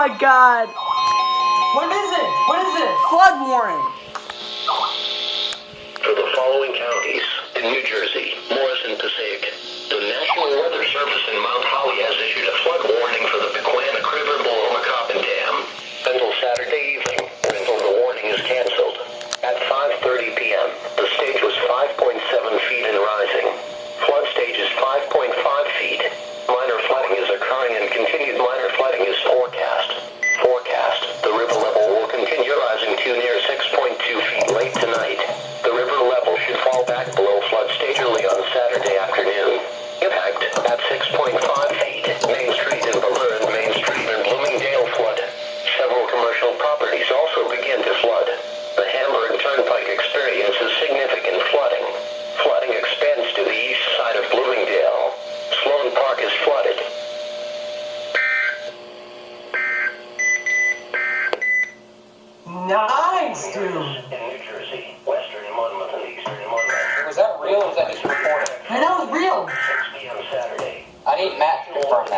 my god! What is it? What is it? Flood warning! For the following counties in New Jersey, Morris and Passaic, the National Weather Service in Mount Holly has issued a flood warning for the Pequannock River below McCoppin Dam. Until Saturday evening, until the warning is canceled. At 5:30 p.m., the stage was 5.7 feet and rising. Flood stage is 5.5 feet. Minor flooding is occurring and continued minor flooding is forecast. The river level will continue rising to near 6.2 feet late tonight. The river level should fall back below flood stage early on Saturday afternoon. Impact at 6.5 feet. Main Street in Valerne, Main Street in Bloomingdale flood. Several commercial properties also begin to flood. The Hamburg Turnpike experiences significant flooding. Flooding extends to the east side of Bloomingdale. Sloan Park is flooded. Nice, dude. In New Jersey, western Monmouth and eastern Monmouth. Was that real or was that just recorded? Man, that was real. 6 p.m. Saturday. I need Matt to confirm that.